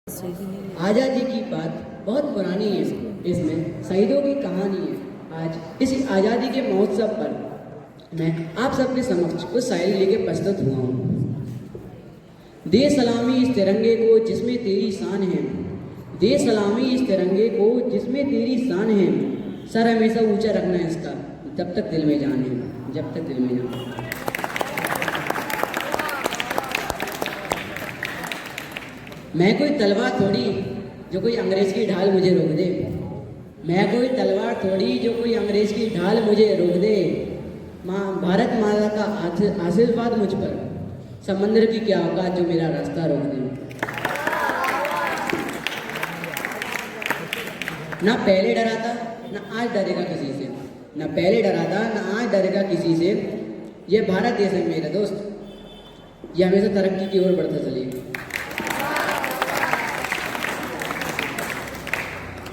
आज़ादी की बात बहुत पुरानी है, इसमें शहीदों की कहानी है। आज इस आज़ादी के महोत्सव पर मैं आप सबके समक्ष कुछ शायरी लेके प्रस्तुत हुआ हूँ। दे सलामी इस तिरंगे को जिसमें तेरी शान है, दे सलामी इस तिरंगे को जिसमें तेरी शान है। सर हमेशा ऊंचा रखना है इसका, जब तक दिल में जान है, जब तक दिल में जान है। मैं कोई तलवार थोड़ी जो कोई अंग्रेज की ढाल मुझे रोक दे, मैं कोई तलवार थोड़ी जो कोई अंग्रेज की ढाल मुझे रोक दे। माँ भारत माता का आशीर्वाद मुझ पर, समंदर की क्या औकात जो मेरा रास्ता रोक दे। ना पहले डरा था ना आज डरेगा किसी से, ना पहले डरा था ना आज डरेगा किसी से। ये भारत देश है मेरे दोस्त, ये हमेशा तरक्की की ओर बढ़ता चलेगा।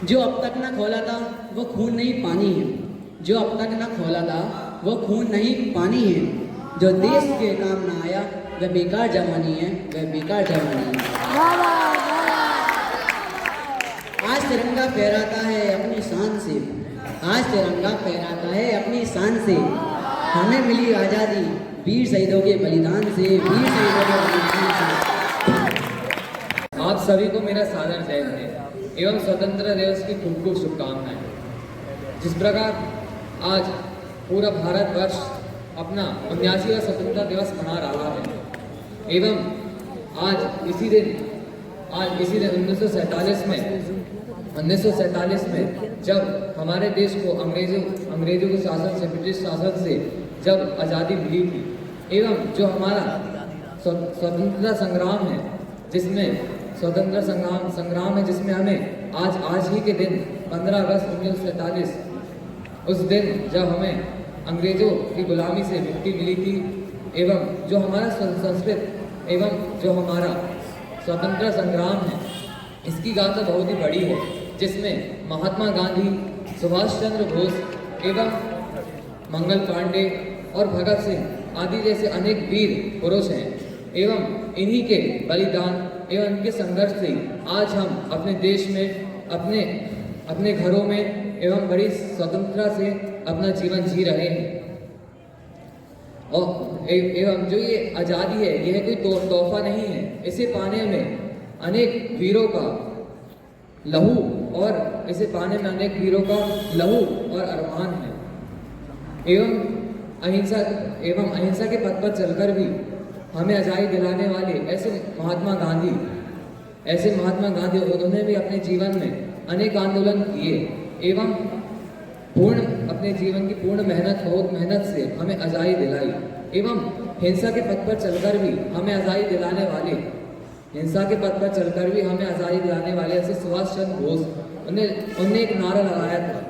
जो अब तक ना खोला था वो खून नहीं पानी है, जो अब तक ना खोला था वो खून नहीं पानी है। जो देश के काम ना आया वह बेकार जवानी है, वह बेकार जवानी है। आज तिरंगा फहराता है अपनी शान से, आज तिरंगा फहराता है अपनी शान से। हमें मिली आज़ादी वीर शहीदों के बलिदान से, वीर शहीदों के बलिदान से। आप सभी को मेरा सादर जय है एवं स्वतंत्रता दिवस की खूब खूब शुभकामनाएं। जिस प्रकार आज पूरा भारतवर्ष अपना 79वां स्वतंत्रता दिवस मना रहा है एवं आज इसी दिन 1947 में जब हमारे देश को अंग्रेजों के शासन से, ब्रिटिश शासन से जब आज़ादी मिली थी एवं जो हमारा स्वतंत्रता संग्राम है, जिसमें स्वतंत्रता संग्राम है जिसमें हमें आज ही के दिन 15 अगस्त 1947 उस दिन जब हमें अंग्रेजों की गुलामी से मुक्ति मिली थी एवं जो हमारा संस्कृत एवं जो हमारा स्वतंत्रता संग्राम है, इसकी गाथा बहुत ही बड़ी है, जिसमें महात्मा गांधी, सुभाष चंद्र बोस एवं मंगल पांडे और भगत सिंह आदि जैसे अनेक वीर पुरुष हैं एवं इन्हीं के बलिदान एवं इनके संघर्ष से आज हम अपने देश में अपने घरों में एवं बड़ी स्वतंत्रता से अपना जीवन जी रहे हैं। और एवं जो ये आज़ादी है यह कोई तोहफा नहीं है, इसे पाने में अनेक वीरों का लहू और इसे पाने में अनेक वीरों का लहू और अरमान है। एवं अहिंसा के पथ पर चलकर भी हमें आज़ादी दिलाने वाले ऐसे महात्मा गांधी उन्होंने भी अपने जीवन में अनेक आंदोलन किए एवं अपने जीवन की पूर्ण मेहनत से हमें आज़ादी दिलाई एवं हिंसा के पथ पर चलकर भी हमें आज़ादी दिलाने वाले ऐसे सुभाष चंद्र बोस उन्होंने एक नारा लगाया था,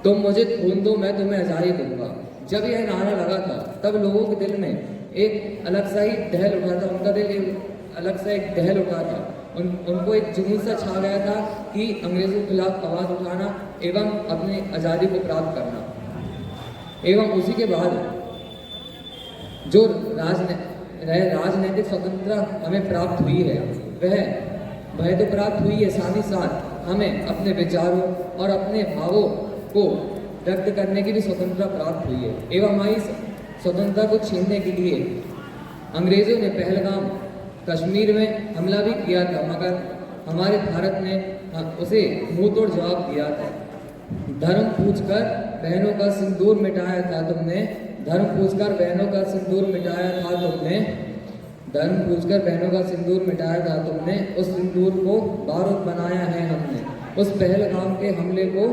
तुम मुझे खून दो मैं तुम्हें आज़ादी दूंगा। जब यह नारा लगा था तब लोगों के दिल में एक अलग सा ही दहल उठा था, उनका दिल अलग सा एक दहल उठा था। उनको एक जुनून सा छा गया था कि अंग्रेजों के खिलाफ आवाज़ उठाना एवं अपनी आज़ादी को प्राप्त करना। एवं उसी के बाद जो राजनीतिक स्वतंत्रता हमें प्राप्त हुई है वह तो प्राप्त हुई है, साथ ही साथ हमें अपने विचारों और अपने भावों को व्यक्त करने की भी स्वतंत्रता प्राप्त हुई है। एवं हमारी स्वतंत्रता को छीनने के लिए अंग्रेजों ने पहलगाम कश्मीर में हमला भी किया था, मगर हमारे भारत ने उसे मुंह तोड़ जवाब दिया था। धर्म पूछकर बहनों का सिंदूर मिटाया था तुमने, धर्म पूछकर बहनों का सिंदूर मिटाया था तुमने, धर्म पूछकर बहनों का सिंदूर मिटाया था तुमने, उस सिंदूर को बारूद बनाया है हमने, उस पहलगाम के हमले को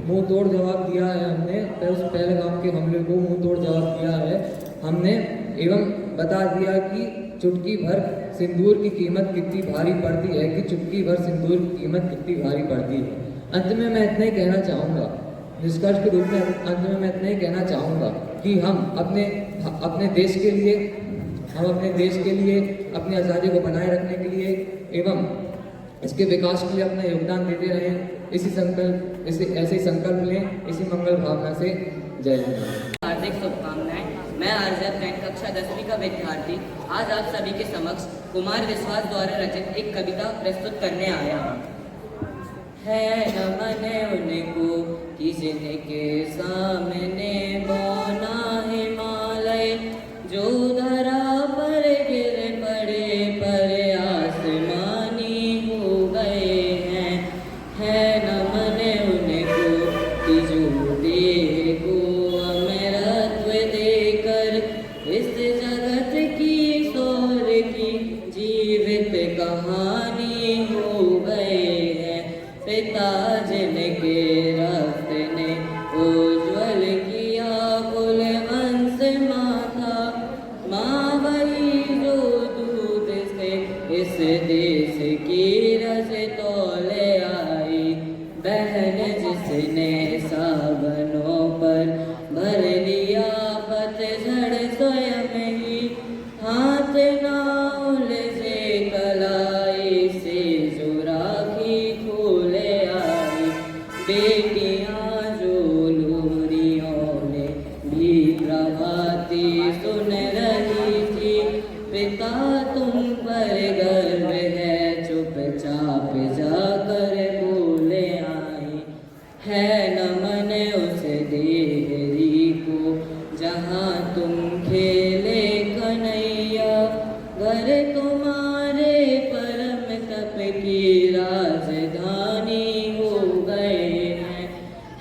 मुंह तोड़ जवाब दिया है हमने, उस पहलगाम के हमले को मुंह तोड़ जवाब दिया है हमने एवं बता दिया कि चुटकी भर सिंदूर की कीमत कितनी भारी पड़ती है, कि चुटकी भर सिंदूर की कीमत कितनी भारी पड़ती है। अंत में मैं इतना ही कहना चाहूँगा, निष्कर्ष के रूप में अंत में मैं इतना ही कहना चाहूँगा कि हम अपने देश के लिए अपनी आज़ादी को बनाए रखने के लिए एवं इसके विकास के लिए अपना योगदान देते रहें। ऐसे ही संकल्प लें। इसी मंगल भावना से जय हिंद। हार्दिक शुभकामनाएं। मैं आरज़ा फ्रेंड कक्षा 10वीं का विद्यार्थी आज आप सभी के समक्ष कुमार विश्वास द्वारा रचित एक कविता प्रस्तुत करने आया हूँ। है न मन उनको कि जिनके सामने बौना हिमालय, जो धरा पर गिर पड़े पर आसमानी हो गए हैं। है न मन उनको कि जो देह को अमरत्व देकर इस जगत की सौर की जीवित कहानी हो गए हैं। पिता जिनके रक्त ने उज्ज्वल किया कुल वंश माता, माँ वही जो दूध से इस देश की रस तौले आई। बहन जिसने सावनों पर भर लिया पतझड़ स्वयं ही, हाथ नाउल से कलाई से जो राखी खोले आई। बेटियां जो लोरियों में भी प्रभाती सुन रही थी, पिता तुम पर गर्व है चुपचाप जाकर बोले आई। है न मन उस देहरी को जहाँ तुम खेले कन्हैया, घर तुम्हारे परम तप की राजधानी हो गए हैं।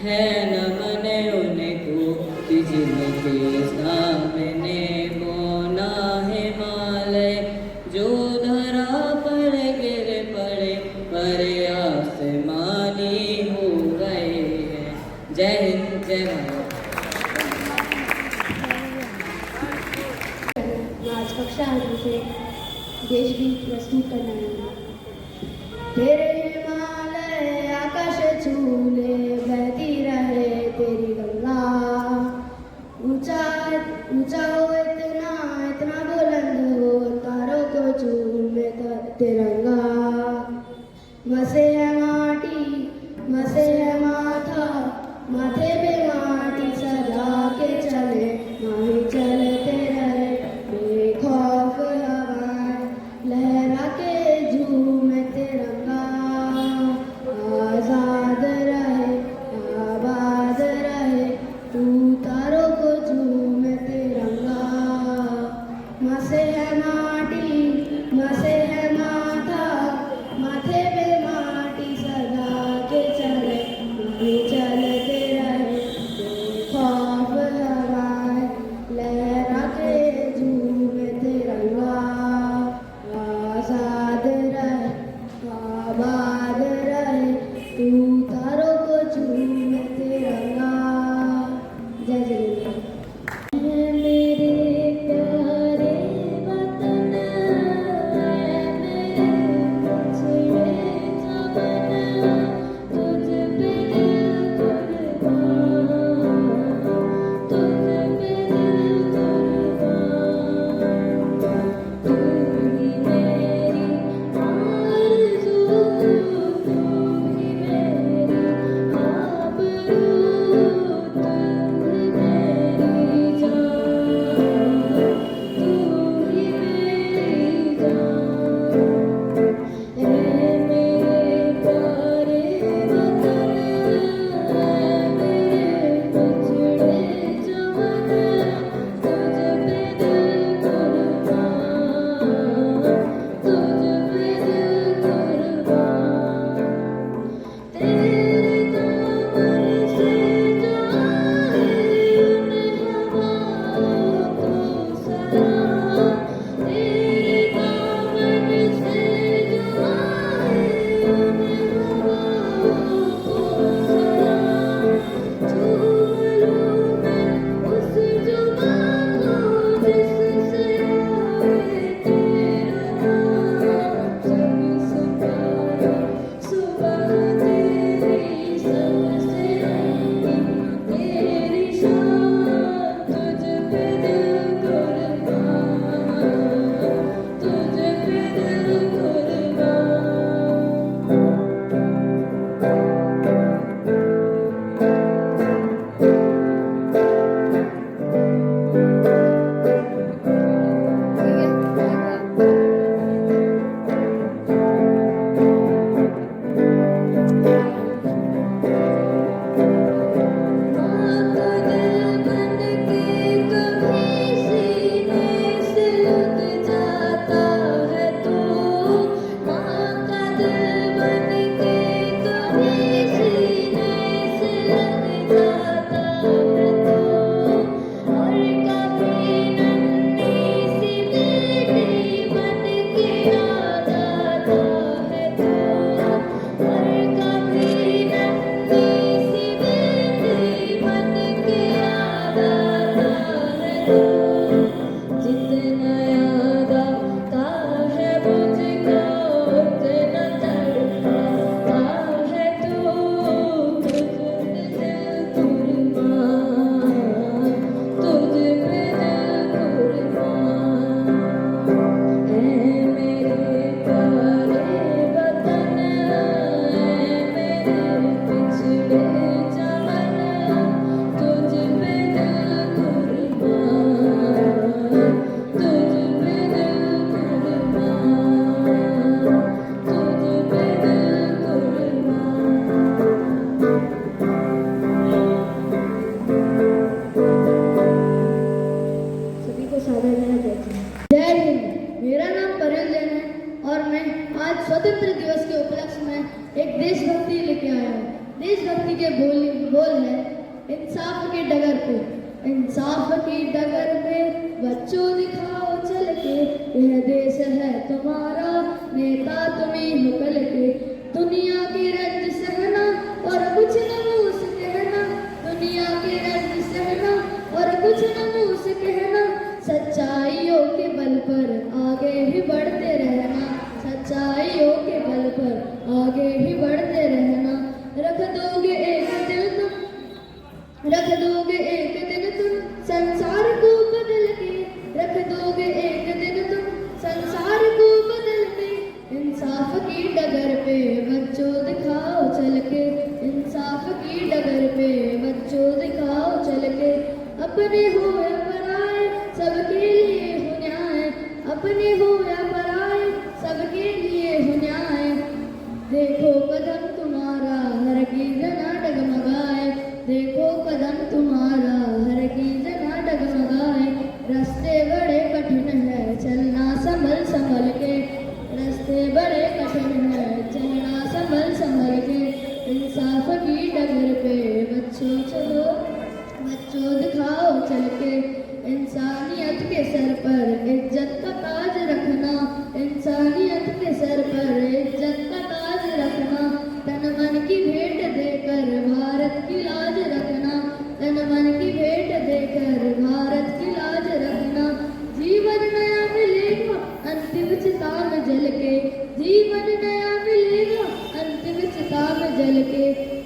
है न मन उनको कि जिनके सामने बौना हिमालय, जो धरा पर गिर पड़े पर आसमानी हो गए हैं। जय हिंद, जय भारत। आज कक्षा 8 से देशगीत प्रस्तुत करना है। तेरे हिमालय आकाश छूले बहती रहे तेरी गंगा, ऊंचा ऊंचा हो इतना इतना बुलंद हो तारों को चूमे तिरंगा। मसे है माटी मसे है माथा, माथे पे माटी सजा के चले, माही चलते रहे बेखौफ हवाएं, लहरा के झूमे तिरंगा। आजाद रहे आज स्वतंत्र दिवस के उपलक्ष्य में एक देशभक्ति लेके आया हूँ। देशभक्ति के बोल है इंसाफ की डगर पे, इंसाफ की डगर पे बच्चों दिखाओ चल के, यह देश है तुम्हारा नेता तुम्ही हो कल के। दुनिया की रंज सहना और कुछ न मुँह से कहना, दुनिया की रंज सहना और कुछ न मुँह से कहना, सच्चाइयों के बल पर आगे ही बढ़ते रहना, सच्चाइयों के बल पर आगे ही बढ़ते रहना। रख दोगे एक दिन तुम, रख दोगे एक दिन तुम संसार को बदल के, रख दोगे एक दिन तुम संसार को बदल के। इंसाफ की डगर पे बच्चों दिखाओ चल के, इंसाफ की डगर पे बच्चों दिखाओ चल के। अपने हो या पराए सबके लिए हो न्याय, अपने हो या पराए सबके लिए हो न्याय। देखो कदम तुम्हारा हरगिज़ ना डगमगाए, देखो कदम तुम्हारा हरगिज़ ना डगमगाए। रास्ते बड़े कठिन है चलना संभल संभल के, रास्ते बड़े कठिन है चलना संभल संभल के। इंसाफ की डगर पे बच्चों चलो, बच्चों दिखाओ चल के। इंसानियत के सर पर इज्जत का ताज रखना, इंसानियत के सर पर इज्जत का ताज रखना। तन मन की भेंट देकर भारत की लाज रखना, तन मन की भेंट देकर भारत की लाज रखना। जीवन नया मिलेगा अंतिम चिता में जल के, जीवन नया मिलेगा अंतिम चिता में जल के।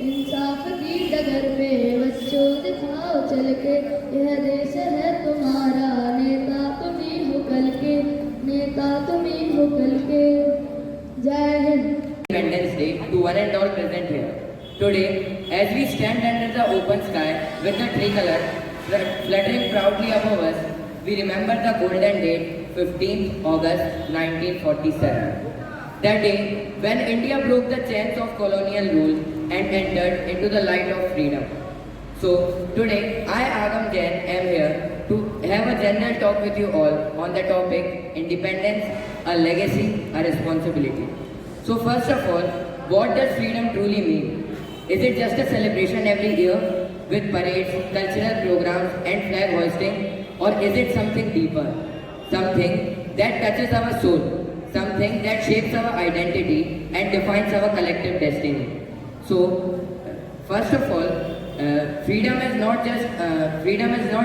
इंसाफ की डगर पे बच्चों दिखाओ चल के, यह देश है तुम्हारा नेता तुम्ही हो कल के, नेता तुम्ही हो कल के। जय Hind. Independence Day to one and all present here. Today, as we stand under the open sky with the tricolor fluttering proudly above us, we remember the golden date 15th August 1947. The day when India broke the chains of colonial rule and entered into the light of freedom. So today, I Agam Jain am here to have a general talk with you all on the topic independence, a legacy, a responsibility. So first of all, what does freedom truly mean? Is it just a celebration every year with parades, cultural programs and flag hoisting, or is it something deeper? Something that touches our soul, something that shapes our identity and defines our collective destiny. So first of all, freedom is not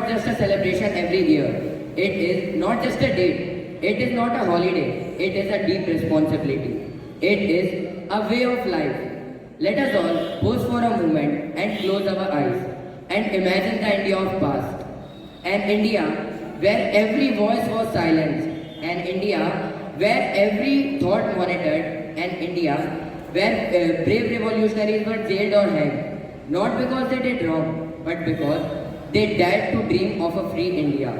just a celebration every year. It is not just a date. It is not a holiday. It is a deep responsibility. It is a way of life. Let us all pause for a moment and close our eyes and imagine the India of past. An India where every voice was silenced. An India where every thought monitored. An India where brave revolutionaries were jailed or hanged. Not because they did wrong, but because they dared to dream of a free India.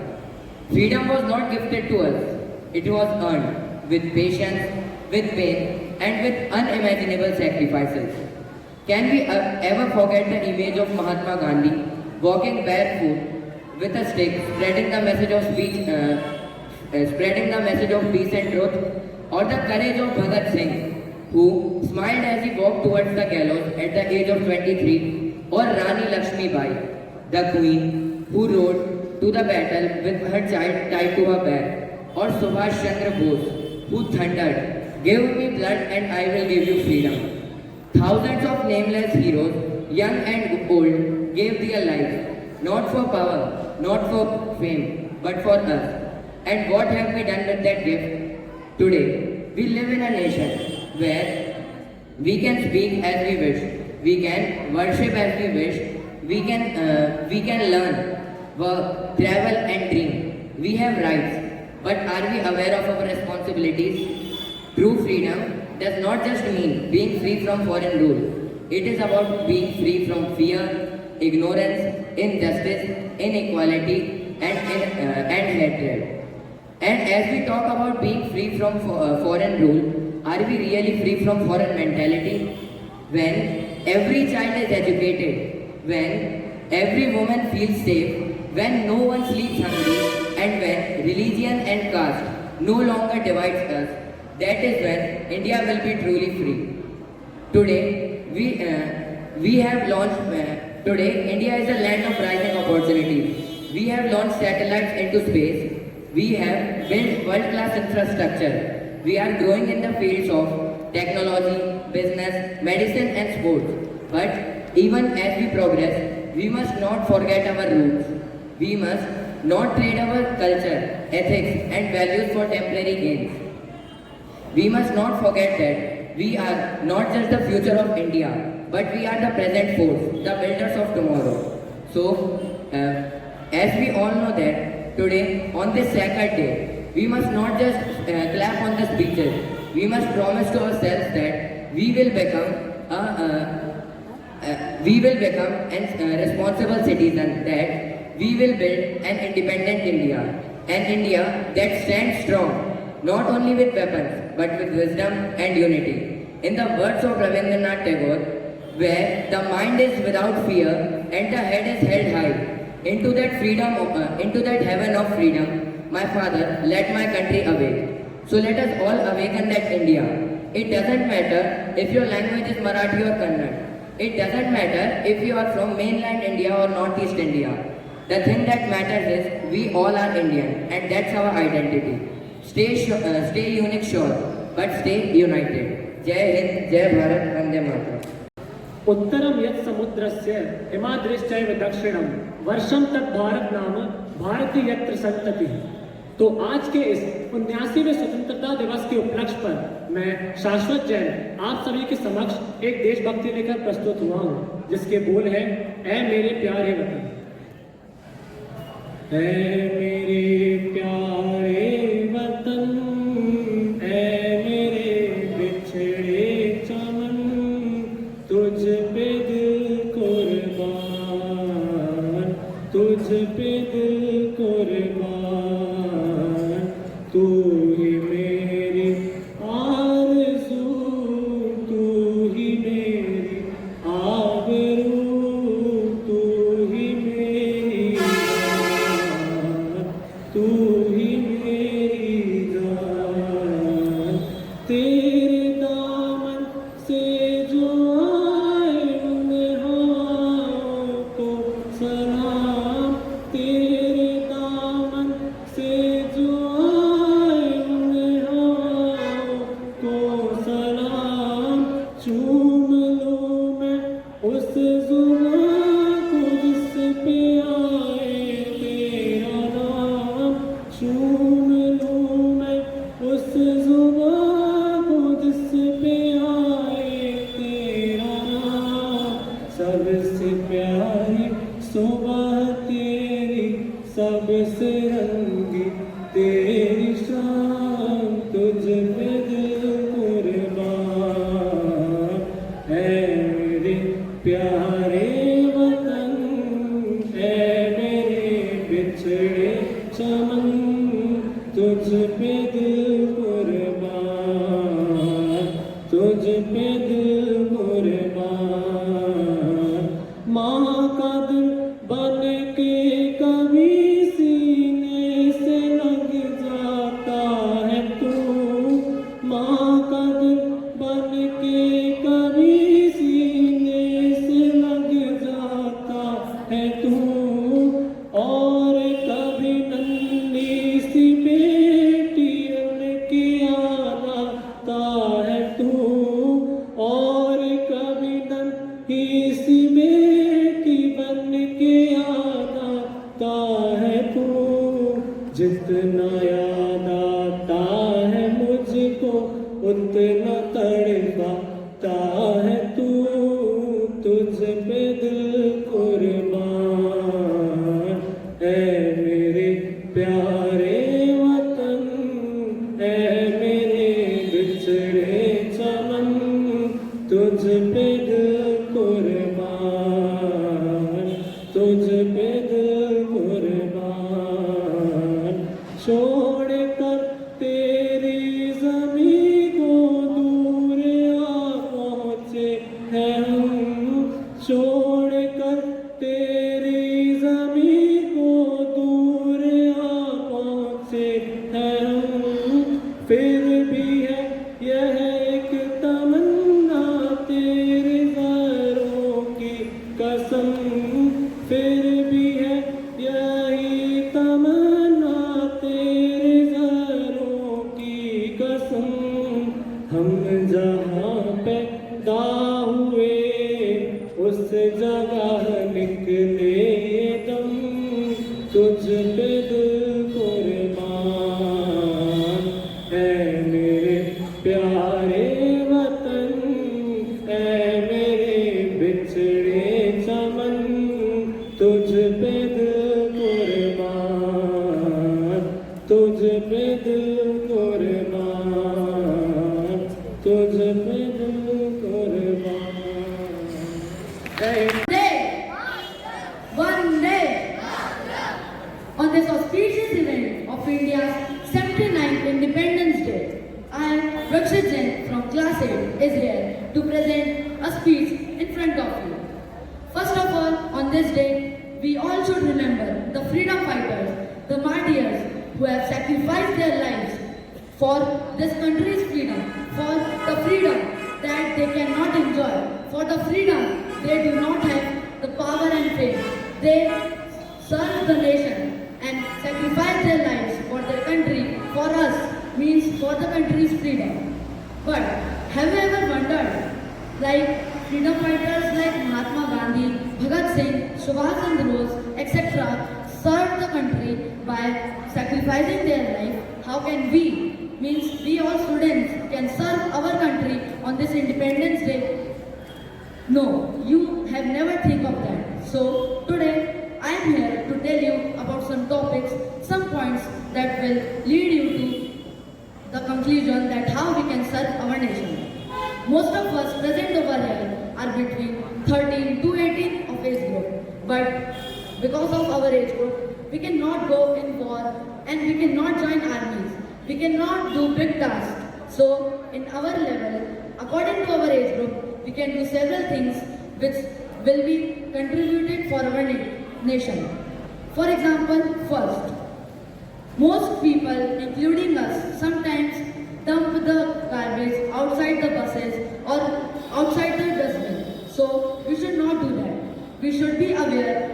Freedom was not gifted to us. It was earned with patience, with pain, and with unimaginable sacrifices. Can we ever forget the image of Mahatma Gandhi walking barefoot with a stick, spreading the message of peace and truth, or the courage of Bhagat Singh, who smiled as he walked towards the gallows at the age of 23, or Rani Lakshmi Bai, the queen who rode to the battle with her child tied to her back, or Subhash Chandra Bose, who thundered, "Give me blood and I will give you freedom." Thousands of nameless heroes, young and old, gave their lives, not for power, not for fame, but for us. And what have we done with that gift? Today, we live in a nation where we can speak as we wish, we can worship as we wish, we can learn, work, travel and dream. We have rights, but are we aware of our responsibilities? True freedom does not just mean being free from foreign rule. It is about being free from fear, ignorance, injustice, inequality, and hatred. And as we talk about being free from foreign rule, are we really free from foreign mentality? When every child is educated, when every woman feels safe, when no one sleeps hungry, and when religion and caste no longer divides us, That is when India will be truly free. Today, we have launched. Today, India is a land of rising opportunities. We have launched satellites into space. We have built world-class infrastructure. We are growing in the fields of technology, business, medicine, and sports. But even as we progress, we must not forget our roots. We must not trade our culture, ethics, and values for temporary gains. We must not forget that we are not just the future of India, but we are the present force, the builders of tomorrow. So, as we all know that today, on this sacred day, we must not just clap on the speeches. We must promise to ourselves that we will become a responsible citizen, that we will build an independent India, an India that stands strong, not only with weapons, but with wisdom and unity. In the words of Rabindranath Tagore, where the mind is without fear and the head is held high, into that heaven of freedom, my father led my country awake. So let us all awaken that India. It doesn't matter if your language is Marathi or Kannada. It doesn't matter if you are from mainland India or Northeast India. The thing that matters is we all are Indian, and that's our identity. Stay unique, sure, but stay united. Jai Hind, Jai Bharat, Vande Mataram. उत्तरम यत् समुद्रस्य हिमाद्रिश्चैव दक्षिणम वर्षम तत् भारत नाम भारती यत्र संतति। तो आज के इस 79वें स्वतंत्रता दिवस के उपलक्ष्य पर मैं शाश्वत जैन आप सभी के समक्ष एक देशभक्ति लेकर प्रस्तुत हुआ हूँ, जिसके बोल है, ऐ मेरे प्यारे वतन। ऐ मेरे प्यारे वतन, ऐ मेरे बिछड़े चमन, तुझ पे दिल कुर्बान, तुझ पे दिल कुर्बान, तू ही मेरी आरज़ू, तू ही मेरी आबरू, तू ही मेरी जान, तू ही मेरी जान। तेरे दामन से जो आए उन हवाओं को सलाम, तेरे दामन से जो आए उन हवाओं को सलाम। चूम लूं मैं उस जुबां को जिस पे आए तेरा नाम, चूम लूं मैं उस जुबां को जिस पे आए तेरा नाम। सबसे प्यारी सुबह तेरी, सबसे रंगी तेरी शान, तुझ पे दिल कुर्बान। ऐ मेरे प्यारे वतन, ऐ मेरे बिछड़े चमन, तुझ पे दिल कुर्बान, तुझ पे दिल कुर्बान। माँ का दिल बन के कभी सीने से लग जाता है तू, माँ का दिल बन के कभी सीने से लग जाता है तू। और कभी नन्ही सी बेटी उनके आता है तू, और कभी नन्ही सी बेटी बन के आता है तू। जितना याद आता है मुझको उतना तड़पाता है तू, तुझ पे दिल कुर्बान। ऐ मेरे प्यारे वतन, ऐ मेरे बिछड़े चमन, तुझ पे दिल कुर्बान, तुझ पे दिल कुर्बान। छोड़ कर तेरी ज़मीं को दूर आ पहुँचे हैं हम, छोड़ कर तेरी ज़मीं को दूर आ पहुँचे हैं हम। फिर भी है हम जहाँ पैदा हुए उस जगह निकले दम, तुझ पे दिल कुर्बान है मेरे प्यारे वतन, है मेरे बिछड़े चमन, तुझ पे दिल कुर्बान, तुझ पे दिल कुर्बान, तुझ पे दिल कुर्बान। One day, on this auspicious event of India's 79th Independence Day, I, Rakshit Jain from Class 8, is here to present a speech in front of you. First of all, on this day, we all should remember the freedom fighters, the martyrs who have sacrificed their lives for this country's freedom, for the freedom that they cannot enjoy, for the freedom they do not have the power and fame. They serve the nation and sacrifice their lives for their country, for us, means for the country's freedom. But have you ever wondered, like freedom fighters like Mahatma Gandhi, Bhagat Singh, Subhash Chandra Bose, etc. served the country by sacrificing their life? How can we, means we all students, can serve our country on this Independence Day? No, you have never think of that. So today I am here to tell you about some topics, some points that will lead you to the conclusion that how we can serve our nation. Most of us present over here are between 13 to 18 of age group, but because of our age group, we cannot go in war and we cannot join armies. We cannot do big tasks. So in our level, according to our age group, we can do several things which will be contributed for our nation. For example, first, most people, including us, sometimes dump the garbage outside the buses or outside the dustbin. So we should not do that. We should be aware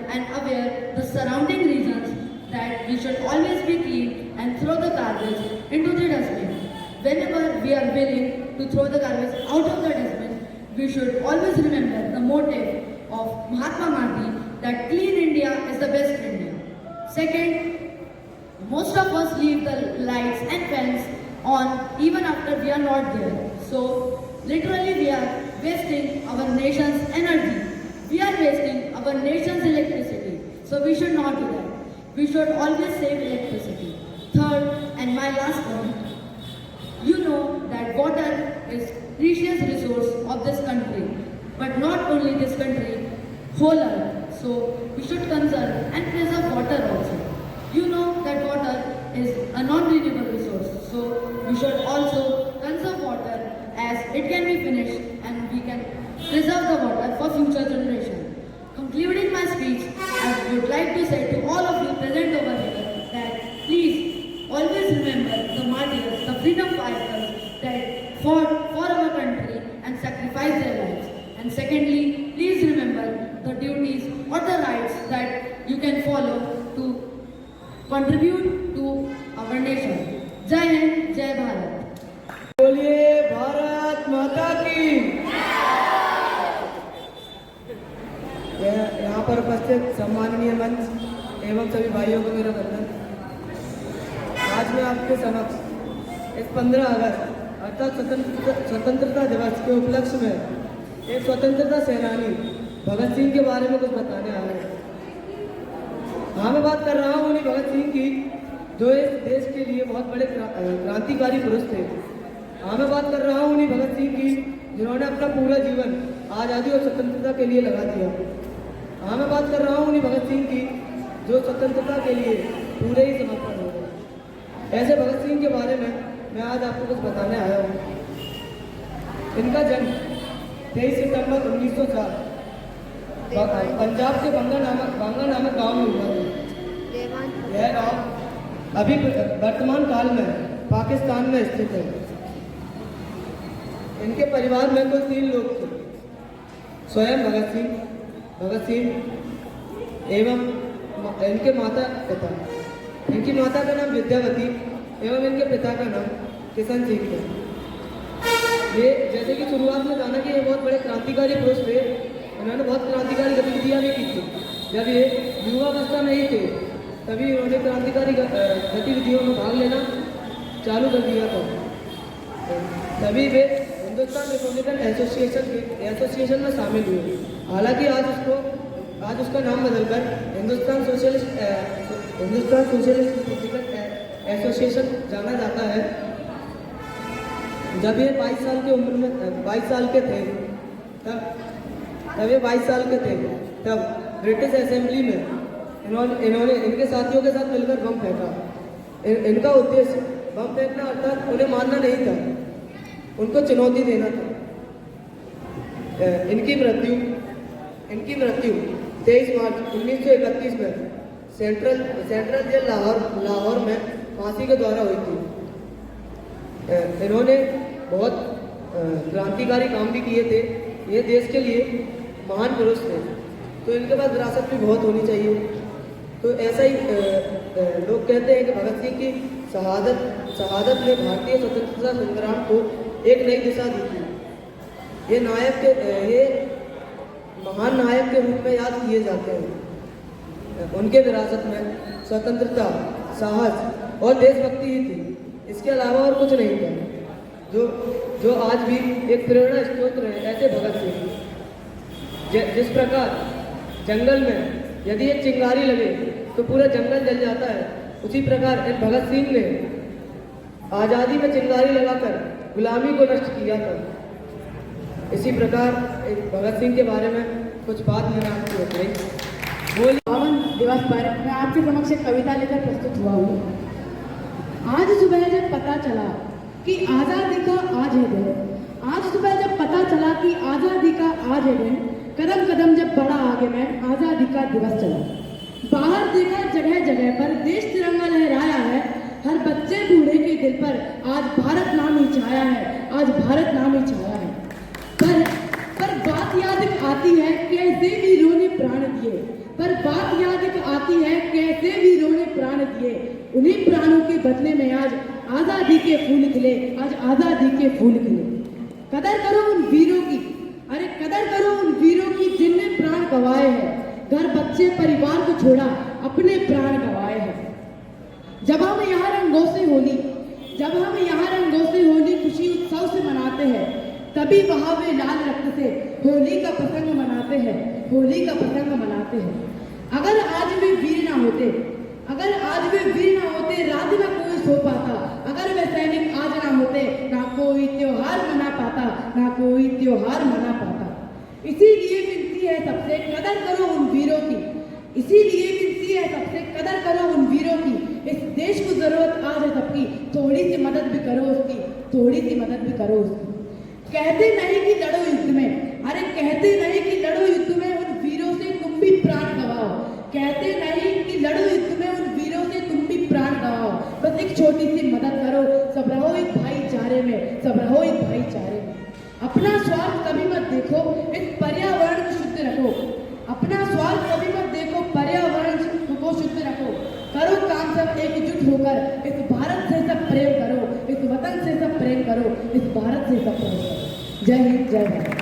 the surrounding regions that we should always be clean and throw the garbage into the dustbin. Whenever we are willing to throw the garbage out of the dustbin, we should always remember the motive of Mahatma Gandhi that clean India is the best India. Second, most of us leave the lights and fans on even after we are not there. So literally we are wasting our nation's energy. We are wasting our nation's electricity. So we should not do that. We should always save electricity. Third, and my last point, you know that water is precious resource of this country, but not only this country, whole earth. So we should conserve and preserve water also. You know that water is a non-renewable resource, so we should also conserve water as it can be finished and we can preserve the water for future generation. Concluding my speech, I would like to say to all of you present over here that please always remember the martyrs, the freedom fighters that fought for our country and sacrificed their lives. And secondly, please remember the duties or the rights that you can follow to contribute to our nation. Jai Hind, Jai Bharat. बोलिए भारत माता की। यहाँ पर उपस्थित सम्माननीय मंच एवं सभी भाइयों को मेरा वंदन। आज मैं आपके समक्ष इस 15 अगस्त अर्थात स्वतंत्रता दिवस के उपलक्ष्य में एक स्वतंत्रता सेनानी भगत सिंह के बारे में कुछ बताने आया हूँ। हाँ, मैं बात कर रहा हूँ उन्हीं भगत सिंह की जो इस देश के लिए बहुत बड़े क्रांतिकारी पुरुष थे। हाँ, मैं बात कर रहा हूँ उन्हीं भगत सिंह की जिन्होंने अपना पूरा जीवन आज़ादी और स्वतंत्रता के लिए लगा दिया। हाँ, मैं बात कर रहा हूँ उन्हीं भगत सिंह की जो स्वतंत्रता के लिए पूरे ही समर्पण हो गए। ऐसे भगत सिंह के बारे में मैं आज आपको कुछ बताने आया हूँ। इनका जन्म 23 सितंबर 1904 पंजाब के बांगा नामक गांव में हुआ था। यह गांव अभी वर्तमान काल में पाकिस्तान में स्थित है। इनके परिवार में कुल 3 लोग थे, स्वयं भगत सिंह एवं इनके माता पिता। इनकी माता का नाम विद्यावती एवं इनके पिता का नाम किशन सिंह है। ये जैसे कि शुरुआत में जाना कि ये बहुत बड़े क्रांतिकारी पुरुष थे, इन्होंने बहुत क्रांतिकारी गतिविधियाँ भी की थी। जब ये युवावस्था में ही थे तभी इन्होंने क्रांतिकारी गतिविधियों में भाग लेना चालू कर दिया था। तभी वे हिंदुस्तान रिपब्लिकन एसोसिएशन में शामिल हुए। हालांकि आज उसका नाम बदलकर हिंदुस्तान सोशलिस्ट रिपब्लिकन एसोसिएशन जाना जाता है। जब ये 22 साल की उम्र में 22 साल के थे तब ब्रिटिश असेंबली में इन्होंने इनके साथियों के साथ मिलकर बम फेंका। इनका उद्देश्य बम फेंकना अर्थात उन्हें मारना नहीं था, उनको चुनौती देना था। इनकी मृत्यु 23 मार्च 1931 में सेंट्रल जेल लाहौर में फांसी के द्वारा हुई थी। इन्होंने बहुत क्रांतिकारी काम भी किए थे, ये देश के लिए महान पुरुष थे, तो इनके पास विरासत भी बहुत होनी चाहिए। तो ऐसा ही लोग कहते हैं कि भगत सिंह की शहादत ने भारतीय स्वतंत्रता संग्राम को एक नई दिशा दी थी। ये महान नायक के रूप में याद किए जाते हैं। उनके विरासत में स्वतंत्रता, साहस और देशभक्ति ही थी, इसके अलावा और कुछ नहीं था। जो आज भी एक प्रेरणा स्रोत रहे, ऐसे भगत सिंह। जिस प्रकार जंगल में यदि एक चिंगारी लगे तो पूरा जंगल जल जाता है, उसी प्रकार इन भगत सिंह ने आज़ादी में चिंगारी लगाकर गुलामी को नष्ट किया था। इसी प्रकार भगत सिंह के बारे में कुछ बात मैंने आपको बताई। पावन दिवस पर मैं आपके समक्ष एक कविता लेकर प्रस्तुत हुआ हूँ। आज सुबह जब पता चला कि आज़ादी का आज है दिन, आज सुबह जब पता चला कि आज़ादी का आज है दिन, कदम कदम जब बढ़ा आगे मैं, आज़ादी का दिवस चला। बाहर देखा जगह जगह पर देश तिरंगा लहराया है, हर बच्चे बूढ़े के दिल पर आज भारत नाम ही छाया है, आज भारत नाम ही छाया है। पर बात याद आती है कैसे वीरों ने प्राण दिए, पर बात याद आती है कैसे वीरों ने प्राण दिए। उन्हीं प्राणों के बदले में आज आज़ादी के फूल खिले, आज आज़ादी के फूल खिले। कदर करो उन वीरों की, अरे कदर करो उन वीरों की जिनने प्राण गंवाए हैं, घर बच्चे परिवार को छोड़ा अपने प्राण गंवाए हैं। जब हम यहाँ रंगों से होली खुशी उत्सव से मनाते हैं, तभी वहाँ वे लाल रक्त से होली का प्रसंग मनाते हैं, होली का प्रसंग मनाते हैं। अगर आज वे वीर ना होते, रात ना कोई सो पाता, अगर वे सैनिक आज ना होते, ना कोई त्योहार मना पाता, ना कोई त्योहार मना पाता। इसीलिए विनती है सबसे कदर करो उन वीरों की, इसीलिए विनती है सबसे कदर करो उन वीरों की। इस देश को जरूरत आज है सबकी, थोड़ी सी मदद भी करो उसकी, थोड़ी सी मदद भी करो उसकी। कहते नहीं कि लड़ो युद्ध में, अरे कहते नहीं कि लड़ो युद्ध में, उन वीरों से तुम भी प्राण गवाओ। कहते नहीं कि लड़ो युद्ध में, उन वीरों से तुम भी प्राण गवाओ। बस एक छोटी सी मदद करो, सब रहो एक भाईचारे में, सब रहो एक भाईचारे में। अपना स्वार्थ कभी मत देखो, इस पर्यावरण को शुद्ध रखो। अपना स्वार्थ कभी मत देखो, पर्यावरण को शुद्ध रखो। करो काम सब एकजुट होकर, इस भारत से सब प्रेम करो, इस वतन से सब प्रेम करो, इस भारत से सब प्रेम करो। जय हिंद, जय भारत।